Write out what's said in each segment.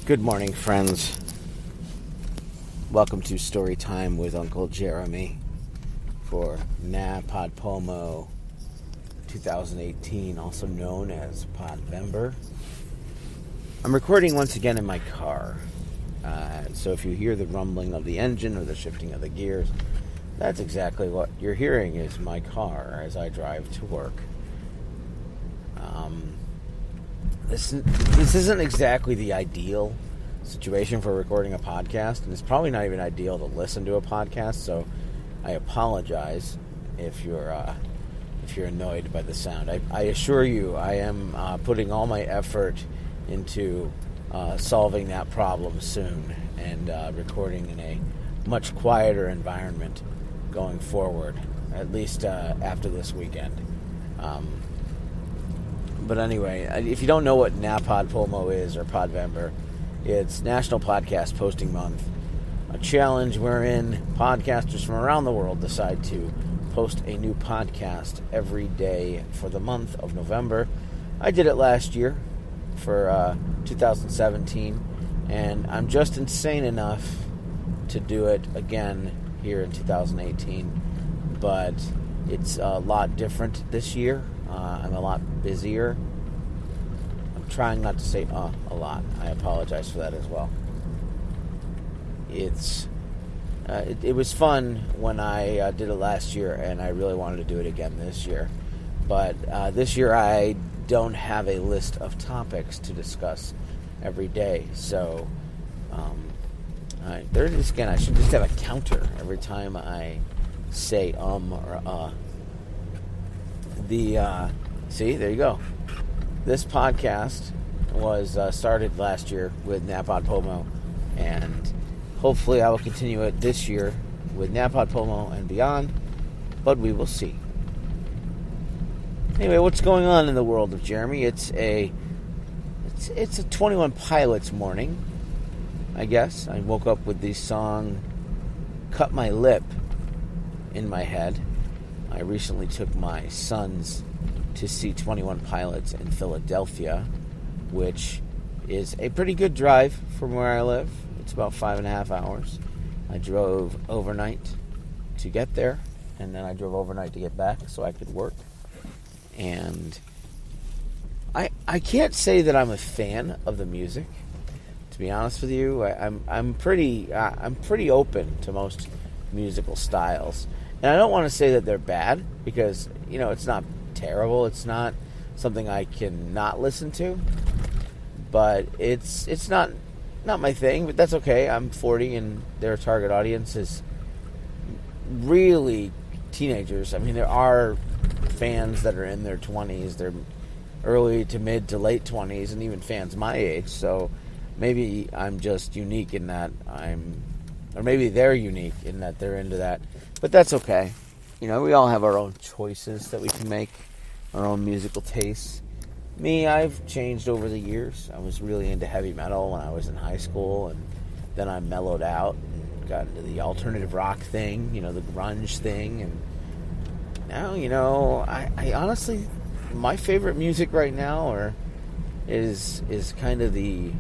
Good morning, friends. Welcome to Story Time with Uncle Jeremy for Podvember 2018, also known as Podvember. I'm recording once again in my car, so if you hear the rumbling of the engine or the shifting of the gears, that's exactly what you're hearing is my car as I drive to work. This isn't exactly the ideal situation for recording a podcast, and it's probably not even ideal to listen to a podcast, so I apologize if you're annoyed by the sound. I assure you I am putting all my effort into solving that problem soon and recording in a much quieter environment going forward, at least after this weekend. But anyway, if you don't know what Podvember is, or Podvember, it's National Podcast Posting Month, a challenge wherein podcasters from around the world decide to post a new podcast every day for the month of November. I did it last year for 2017, and I'm just insane enough to do it again here in 2018, but it's a lot different this year. I'm a lot busier. I'm trying not to say a lot. I apologize for that as well. It was fun when I did it last year, and I really wanted to do it again this year. But this year I don't have a list of topics to discuss every day. So there it is again. I should just have a counter every time I say or see, there you go. This podcast was started last year with Podvember, and hopefully I will continue it this year with Podvember and beyond, but we will see. Anyway, what's going on in the world of Jeremy? It's a 21 Pilots morning, I guess. I woke up with the song Cut My Lip in my head. I recently took my sons to see 21 Pilots in Philadelphia, which is a pretty good drive from where I live. It's about 5.5 hours. I drove overnight to get there, and then I drove overnight to get back so I could work. And I can't say that I'm a fan of the music, to be honest with you. I'm pretty open to most musical styles. And I don't want to say that they're bad, because, it's not terrible. It's not something I can not listen to. But it's not my thing, but that's okay. I'm 40, and their target audience is really teenagers. I mean, there are fans that are in their 20s. They're early to mid to late 20s, and even fans my age. So maybe I'm just unique in that or maybe they're unique in that they're into that. But that's okay. We all have our own choices that we can make, our own musical tastes. Me, I've changed over the years. I was really into heavy metal when I was in high school, and then I mellowed out and got into the alternative rock thing, the grunge thing, and now, I honestly, my favorite music right now is kind of the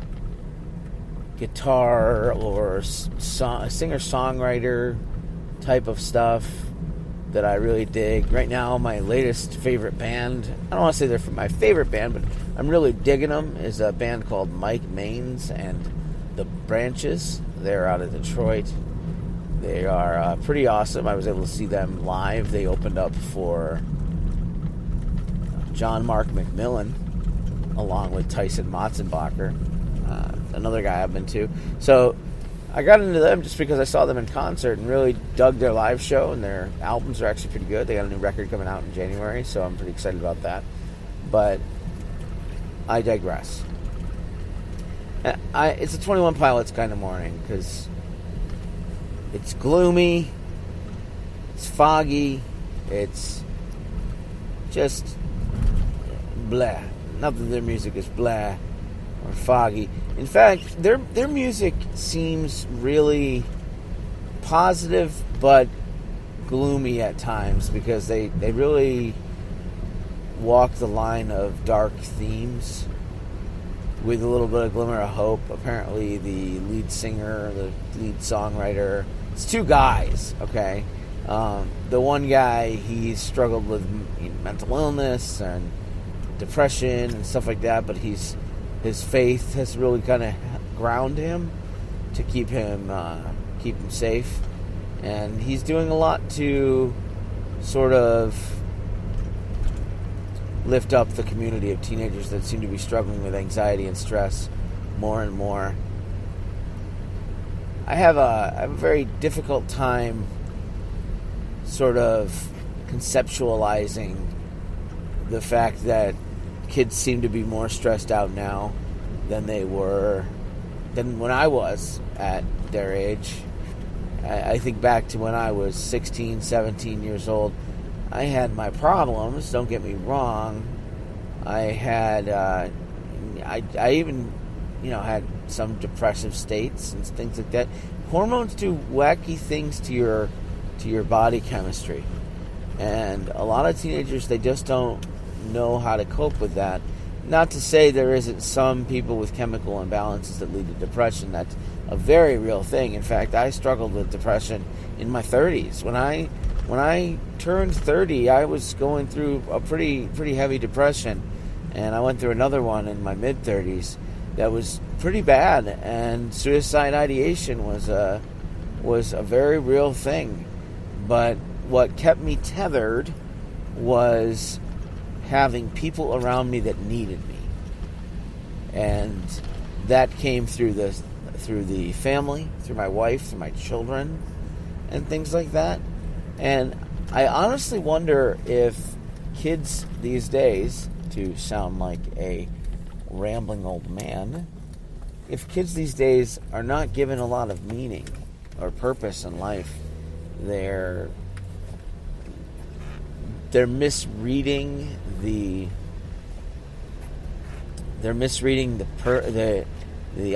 guitar or singer-songwriter type of stuff that I really dig. Right now, my latest favorite band, I don't want to say they're my favorite band, but I'm really digging them, is a band called Mike Maines and the Branches. They're out of Detroit. They are pretty awesome. I was able to see them live. They opened up for John Mark McMillan, along with Tyson Motzenbacher, another guy I've been to. So I got into them just because I saw them in concert and really dug their live show, and their albums are actually pretty good. They got a new record coming out in January, so I'm pretty excited about that. But I digress. It's a 21 Pilots kind of morning because it's gloomy, it's foggy, it's just blah. Not that their music is blah or foggy. In fact, their music seems really positive but gloomy at times, because they really walk the line of dark themes with a little bit of glimmer of hope. Apparently, the lead singer, the lead songwriter, it's two guys, okay? The one guy, he's struggled with mental illness and depression and stuff like that, but his faith has really kind of ground him to keep him safe, and he's doing a lot to sort of lift up the community of teenagers that seem to be struggling with anxiety and stress more and more. I have a very difficult time sort of conceptualizing the fact that kids seem to be more stressed out now than they were than when I was at their age. I think back to when I was 16, 17 years old. I had my problems, don't get me wrong. I had I even had some depressive states and things like that. Hormones do wacky things to your body chemistry, and a lot of teenagers, they just don't know how to cope with that. Not to say there isn't some people with chemical imbalances that lead to depression. That's a very real thing. In fact, I struggled with depression in my 30s. When I turned 30, I was going through a pretty heavy depression, and I went through another one in my mid 30s that was pretty bad. And suicide ideation was a very real thing. But what kept me tethered was having people around me that needed me, and that came through the family, through my wife, through my children, and things like that. And I honestly wonder if kids these days, to sound like a rambling old man, if kids these days are not given a lot of meaning or purpose in life. They're misreading the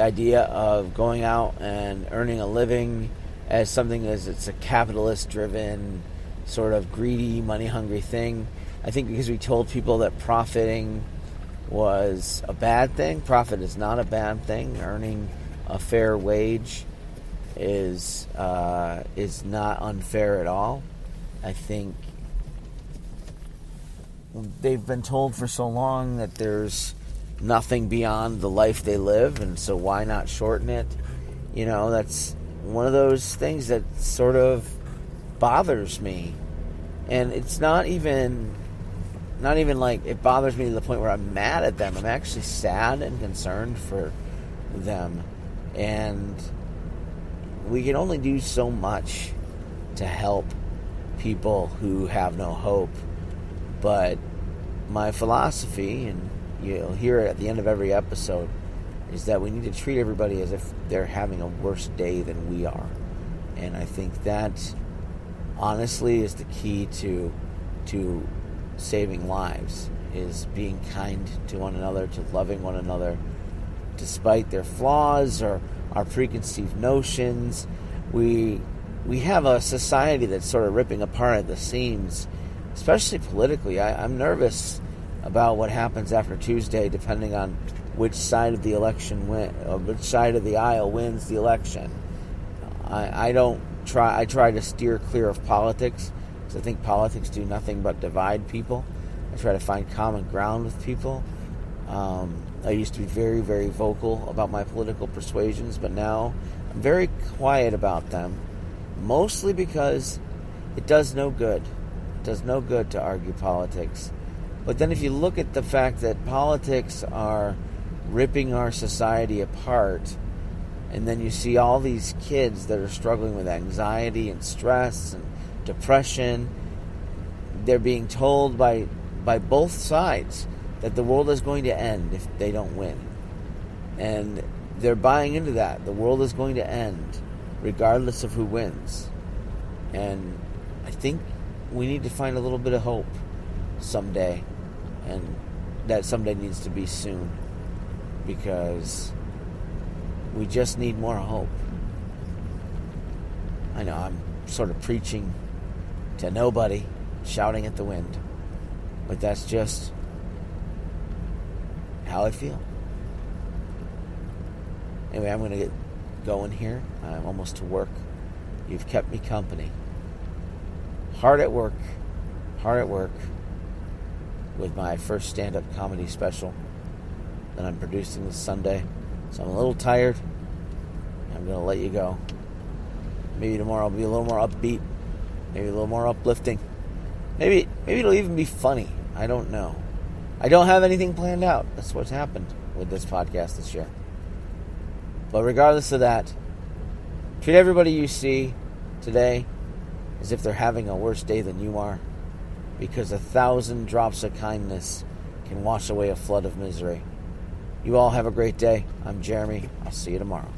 idea of going out and earning a living as something as it's a capitalist-driven, sort of greedy, money-hungry thing. I think because we told people that profiting was a bad thing. Profit is not a bad thing. Earning a fair wage is not unfair at all. I think they've been told for so long that there's nothing beyond the life they live, and so why not shorten it? That's one of those things that sort of bothers me. And it's not even like it bothers me to the point where I'm mad at them. I'm actually sad and concerned for them. And we can only do so much to help people who have no hope. But my philosophy, and you'll hear it at the end of every episode, is that we need to treat everybody as if they're having a worse day than we are. And I think that honestly is the key to saving lives, is being kind to one another, to loving one another despite their flaws or our preconceived notions. We have a society that's sort of ripping apart at the seams, especially politically. I'm nervous about what happens after Tuesday, depending on which side of the election which side of the aisle wins the election. I try to steer clear of politics, because I think politics do nothing but divide people. I try to find common ground with people. I used to be very, very vocal about my political persuasions, but now I'm very quiet about them, mostly because it does no good. It does no good to argue politics. But then if you look at the fact that politics are ripping our society apart, and then you see all these kids that are struggling with anxiety and stress and depression, they're being told by both sides that the world is going to end if they don't win. And they're buying into that. The world is going to end regardless of who wins. And I think we need to find a little bit of hope someday. And that someday needs to be soon, because we just need more hope. I know I'm sort of preaching to nobody, shouting at the wind, but that's just how I feel. Anyway, I'm going to get going here. I'm almost to work. You've kept me company. Hard at work with my first stand-up comedy special that I'm producing this Sunday. So I'm a little tired. I'm going to let you go. Maybe tomorrow I'll be a little more upbeat. Maybe a little more uplifting. Maybe it'll even be funny. I don't know. I don't have anything planned out. That's what's happened with this podcast this year. But regardless of that, treat everybody you see today as if they're having a worse day than you are, because 1,000 drops of kindness can wash away a flood of misery. You all have a great day. I'm Jeremy. I'll see you tomorrow.